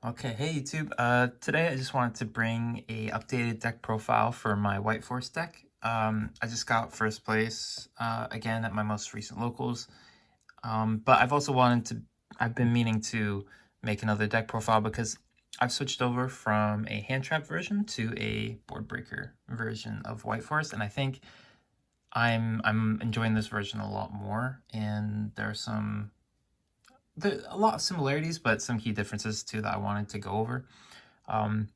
Okay, hey YouTube. Today I just wanted to bring a updated deck profile for my White Force deck. I just got first place again at my most recent locals. But I've been meaning to make another deck profile because I've switched over from a hand trap version to a board breaker version of White Force, and I think I'm enjoying this version a lot more. And there's a lot of similarities, but some key differences too that I wanted to go over. Um,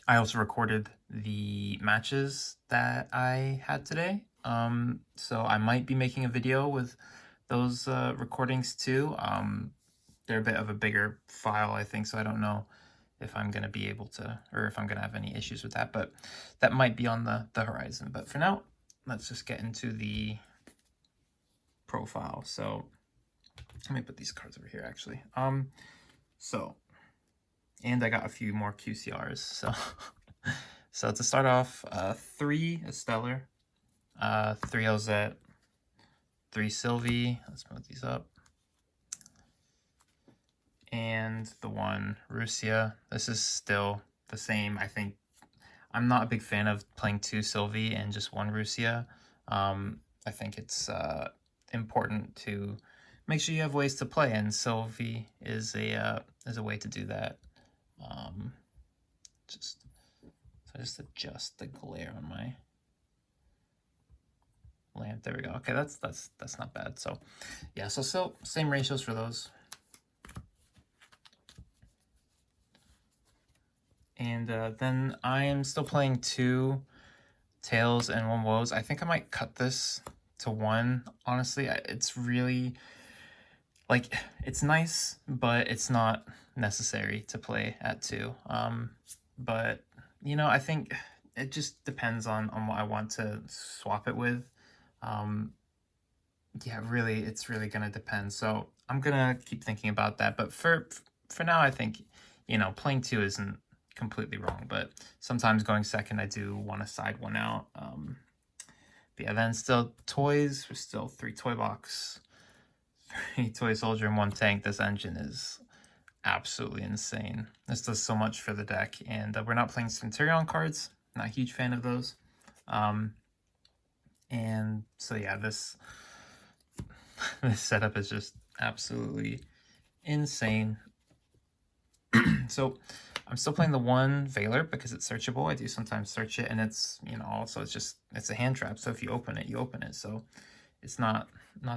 I also recorded the matches that I had today. So I might be making a video with those recordings too. They're a bit of a bigger file, I think, so I don't know if I'm going to be able to, or if I'm going to have any issues with that, but that might be on the horizon. But for now, let's just get into the profile. So let me put these cards over here, actually. And I got a few more QCRs, so so to start off, 3 is Stellar, 3 Ozette, 3 Sylvie, let's move these up, and the 1 Rusia. This is still the same. I think I'm not a big fan of playing 2 Sylvie and just 1 Rusia. I think it's important to make sure you have ways to play, and Sylvie is a way to do that. Just adjust the glare on my lamp. There we go. Okay, that's not bad. So yeah, so still same ratios for those. And then I am still playing 2 Tails and 1 Woes. I think I might cut this to 1. Honestly, it's really, like, it's nice, but it's not necessary to play at 2. But you know, I think it just depends on what I want to swap it with. Yeah, really, it's really gonna depend. So I'm gonna keep thinking about that. But for now, I think, you know, playing 2 isn't completely wrong. But sometimes going second, I do want to side 1 out. But yeah, then still toys. We're still 3 toy box, 3 toy soldier, and 1 tank. This engine is absolutely insane. This does so much for the deck, and we're not playing Centurion cards. Not a huge fan of those. And so yeah, this setup is just absolutely insane. So I'm still playing the 1 Veiler because it's searchable. I do sometimes search it, and it's, you know, also it's a hand trap. So if you open it, you open it. So it's not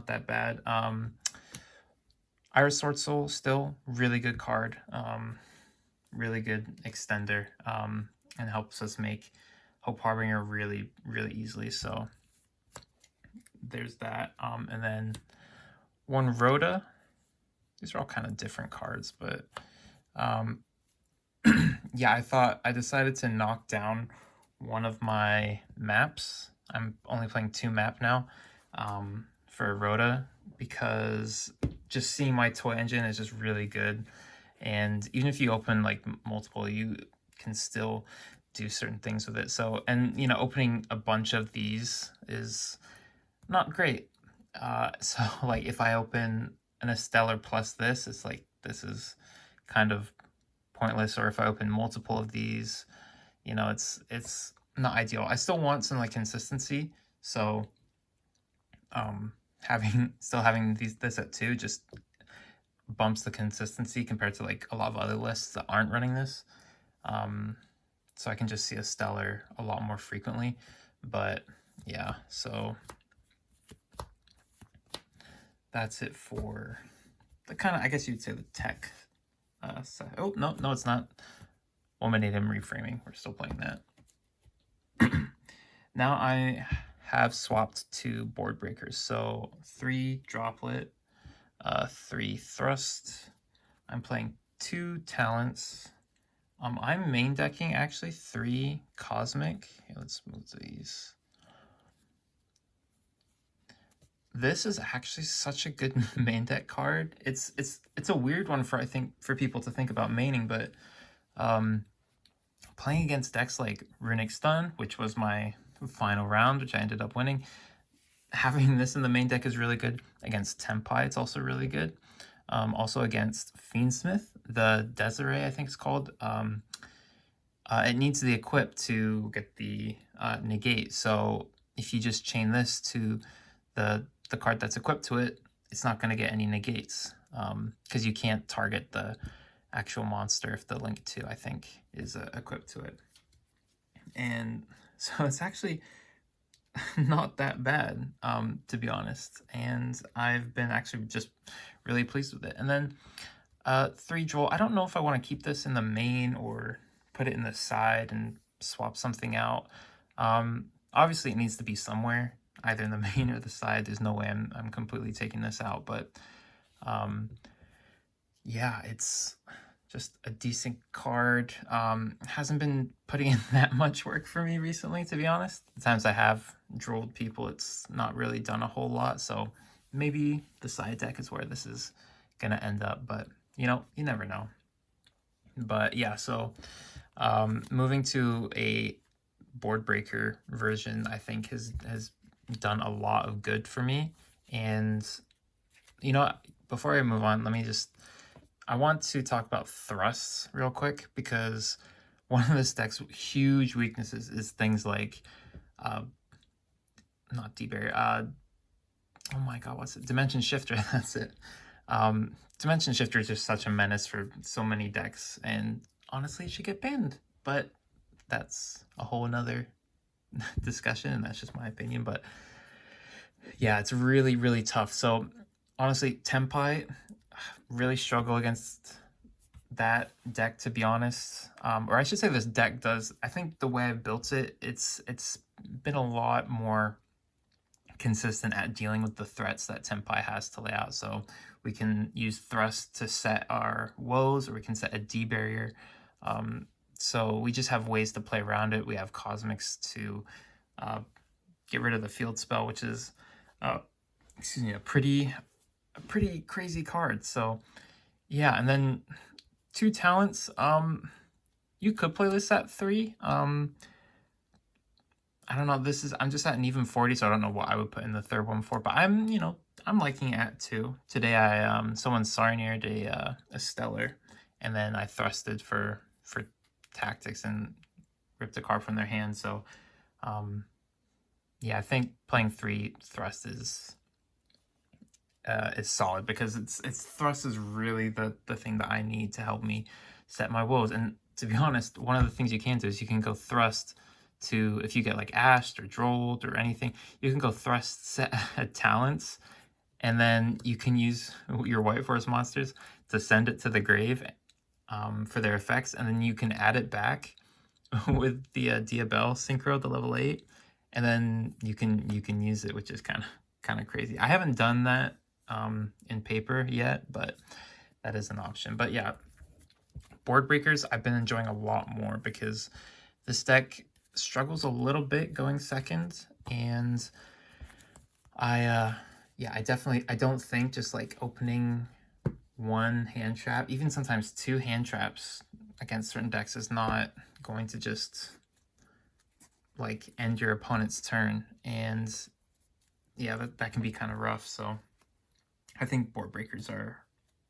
that bad. Iris Sword Soul, still really good card. Really good extender, and helps us make Hope Harbinger really easily. So there's that. And then 1 Rhoda. These are all kind of different cards, but yeah, I decided to knock down one of my maps. I'm only playing 2 map now for Rhoda, because just seeing my toy engine is just really good. And even if you open like multiple, you can still do certain things with it. So, and you know, opening a bunch of these is not great. So like if I open an Stellar plus this, it's like, this is kind of pointless. Or if I open multiple of these, you know, it's not ideal. I still want some like consistency. So having this at 2 just bumps the consistency compared to like a lot of other lists that aren't running this. So I can just see a Stellar a lot more frequently. But yeah, so that's it for the kind of, I guess you'd say, the tech set. Oh, no, it's not. Womandatum reframing. We're still playing that. Now I have swapped to board breakers. So 3 droplet, 3 thrust. I'm playing 2 talents. I'm main decking actually 3 cosmic. Here, let's move these. This is actually such a good main deck card. It's a weird one for, I think, for people to think about maining, but playing against decks like Runic Stun, which was my final round, which I ended up winning, having this in the main deck is really good. Against Tempai, it's also really good. Also against Fiendsmith, the Desiree, I think it's called, it needs the equip to get the negate. So if you just chain this to the card that's equipped to it, it's not going to get any negates, because you can't target the actual monster if the Link 2, I think, is equipped to it. And so it's actually not that bad, to be honest. And I've been actually just really pleased with it. And then 3 Droll, I don't know if I want to keep this in the main or put it in the side and swap something out. Obviously it needs to be somewhere, either in the main or the side. There's no way I'm completely taking this out, but yeah, it's just a decent card. Hasn't been putting in that much work for me recently, to be honest. The times I have drolled people, it's not really done a whole lot, so maybe the side deck is where this is gonna end up, but you know, you never know. But yeah, so moving to a board breaker version, I think has done a lot of good for me. And you know, before I move on, I want to talk about thrusts real quick, because one of this deck's huge weaknesses is things like not debarrier, oh my god, what's it, Dimension Shifter. That's it. Dimension Shifter is just such a menace for so many decks, and honestly it should get banned, but that's a whole nother discussion, and that's just my opinion. But yeah, it's really, really tough. So honestly, Tempai really struggle against that deck, to be honest. Or I should say this deck does. I think the way I built it, it's been a lot more consistent at dealing with the threats that Tempai has to lay out. So we can use Thrust to set our woes, or we can set a D barrier. So we just have ways to play around it. We have Cosmics to get rid of the field spell, which is excuse me, a pretty crazy card. So yeah, and then 2 talents. You could play this at 3. I don't know. I'm just at an even 40, so I don't know what I would put in the third one for. But I'm liking it at 2. Today someone Sarniered a Stellar, and then I thrusted for tactics and ripped a card from their hand. So yeah, I think playing 3 thrust is solid, because it's thrust is really the thing that I need to help me set my woes. And to be honest, one of the things you can do is you can go thrust to, if you get like ashed or drolled or anything, you can go thrust set talents, and then you can use your White Forest monsters to send it to the grave for their effects, and then you can add it back with the Diabell Synchro, the level 8, and then you can use it, which is kind of crazy. I haven't done that in paper yet, but that is an option. But yeah, board breakers I've been enjoying a lot more, because this deck struggles a little bit going second, and I don't think just like opening 1 hand trap, even sometimes 2 hand traps against certain decks, is not going to just like end your opponent's turn. And yeah, that can be kind of rough. So I think board breakers are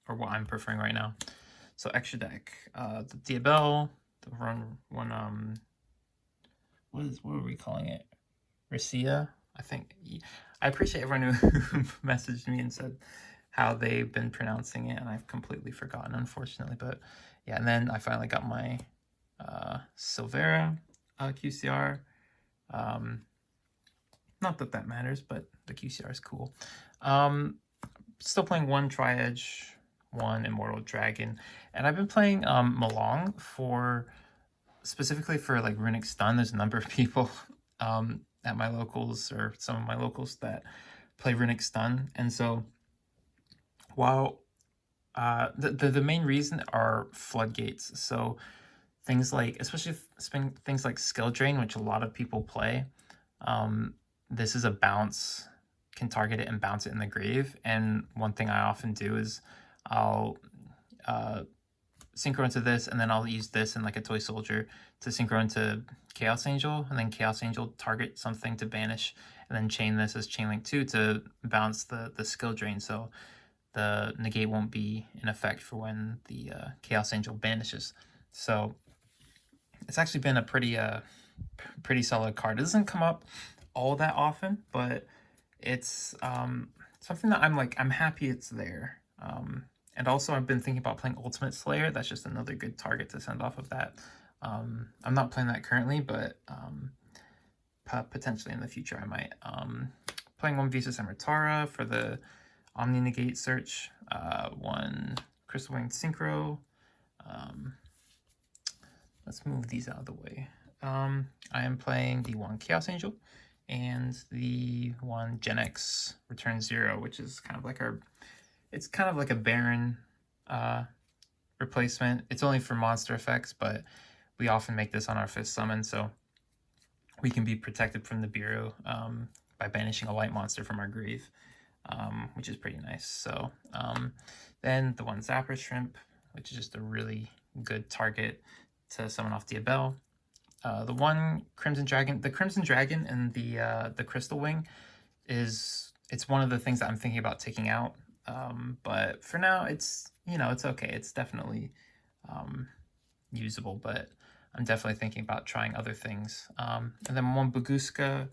what I'm preferring right now. So extra deck, the Diabell, the run one, what are we calling it? Racia, I think. I appreciate everyone who messaged me and said how they've been pronouncing it, and I've completely forgotten, unfortunately. But yeah, and then I finally got my Silvera QCR. Not that that matters, but the QCR is cool. Still playing 1 Tri-Edge, 1 Immortal Dragon, and I've been playing Malong specifically for like Runic Stun. There's a number of people at my locals, or some of my locals, that play Runic Stun, and so while the main reason are floodgates. So things like, especially things like Skill Drain, which a lot of people play, this is a bounce, can target it and bounce it in the grave. And one thing I often do is I'll synchro into this, and then I'll use this in like a Toy Soldier to synchro into Chaos Angel, and then Chaos Angel target something to banish, and then chain this as Chain Link 2 to bounce the Skill Drain. So the negate won't be in effect for when the Chaos Angel banishes. So it's actually been a pretty solid card. It doesn't come up all that often, but it's something that I'm happy it's there. And also I've been thinking about playing Ultimate Slayer. That's just another good target to send off of that. I'm not playing that currently, but potentially in the future I might. Playing one Visas Amritara for the Omni Negate search, one Crystal Winged Synchro. Let's move these out of the way. I am playing the one Chaos Angel and the one Gen X Return 0, which is kind of like it's kind of like a Baron replacement. It's only for monster effects, but we often make this on our 5th summon, so we can be protected from the Bureau by banishing a light monster from our grave, which is pretty nice. So then the one Zapper Shrimp, which is just a really good target to summon off Diabell. The one Crimson Dragon, the Crimson Dragon and the Crystal Wing it's one of the things that I'm thinking about taking out. But for now, it's okay. It's definitely usable, but I'm definitely thinking about trying other things. And then one Baguska.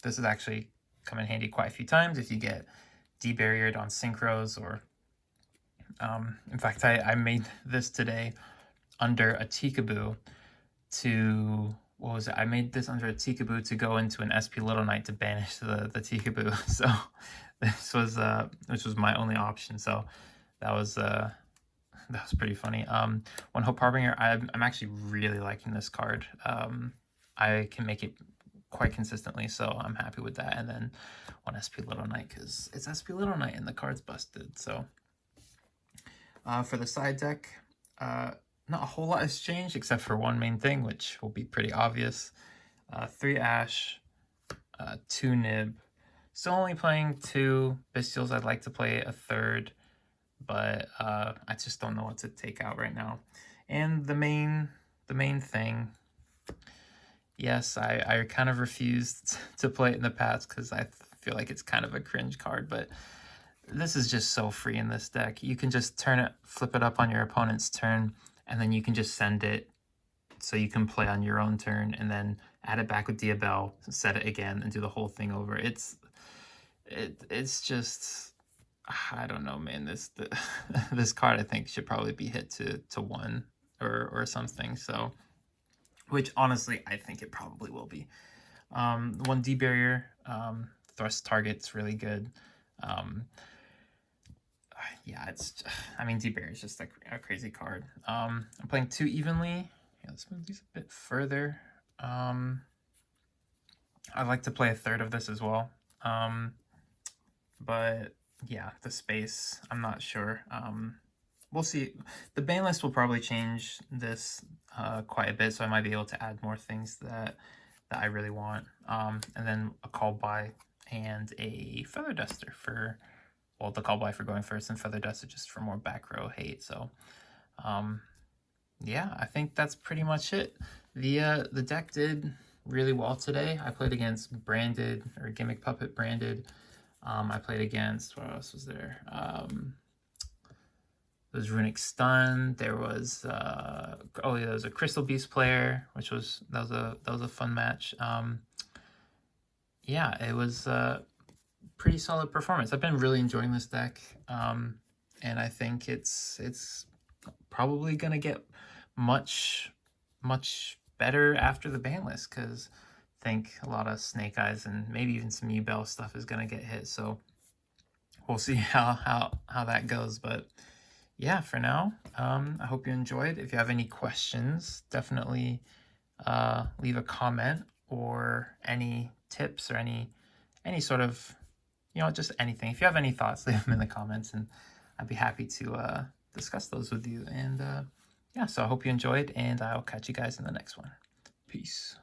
This has actually come in handy quite a few times if you get debarriered on synchros, or in fact, I made this today under a Tikaboo to, what was it? I made this under a Tikaboo to go into an SP Little Knight to banish the Tikaboo. So this was my only option. So that was pretty funny. One Hope Harbinger, I'm actually really liking this card. I can make it quite consistently, so I'm happy with that. And then one SP Little Knight, because it's SP Little Knight and the card's busted. So for the side deck, not a whole lot has changed except for one main thing, which will be pretty obvious. 3 Ash, 2 Nib. Still only playing 2 Bestials. I'd like to play a 3rd, but I just don't know what to take out right now. And the main thing, yes, I kind of refused to play it in the past because I feel like it's kind of a cringe card, but this is just so free in this deck. You can just flip it up on your opponent's turn, and then you can just send it so you can play on your own turn, and then add it back with Diabell, set it again, and do the whole thing over. It's just, I don't know, man. This card I think should probably be hit to 1 or something. So, which honestly I think it probably will be. One D-Barrier, thrust target's really good. Yeah, D-Barrier is just a crazy card. I'm playing 2 evenly. Yeah, let's move these a bit further. I'd like to play a 3rd of this as well. But yeah, the space, I'm not sure. We'll see. The ban list will probably change this quite a bit, so I might be able to add more things that I really want. And then a call by and a Feather Duster for, well, the call by for going first, and Feather Duster just for more back row hate. So yeah, I think that's pretty much it. The deck did really well today. I played against Branded, or Gimmick Puppet Branded. I played against, what else was there? There was Runic Stun. There was there was a Crystal Beast player, which was that was a fun match. Yeah, it was a pretty solid performance. I've been really enjoying this deck, and I think it's probably gonna get much better after the ban list, because I think a lot of Snake Eyes and maybe even some Bell stuff is gonna get hit. So we'll see how that goes. But yeah, for now, I hope you enjoyed. If you have any questions, definitely leave a comment, or any tips, or any sort of, just anything. If you have any thoughts, leave them in the comments, and I'd be happy to discuss those with you. And yeah, so I hope you enjoyed, and I'll catch you guys in the next one. Peace.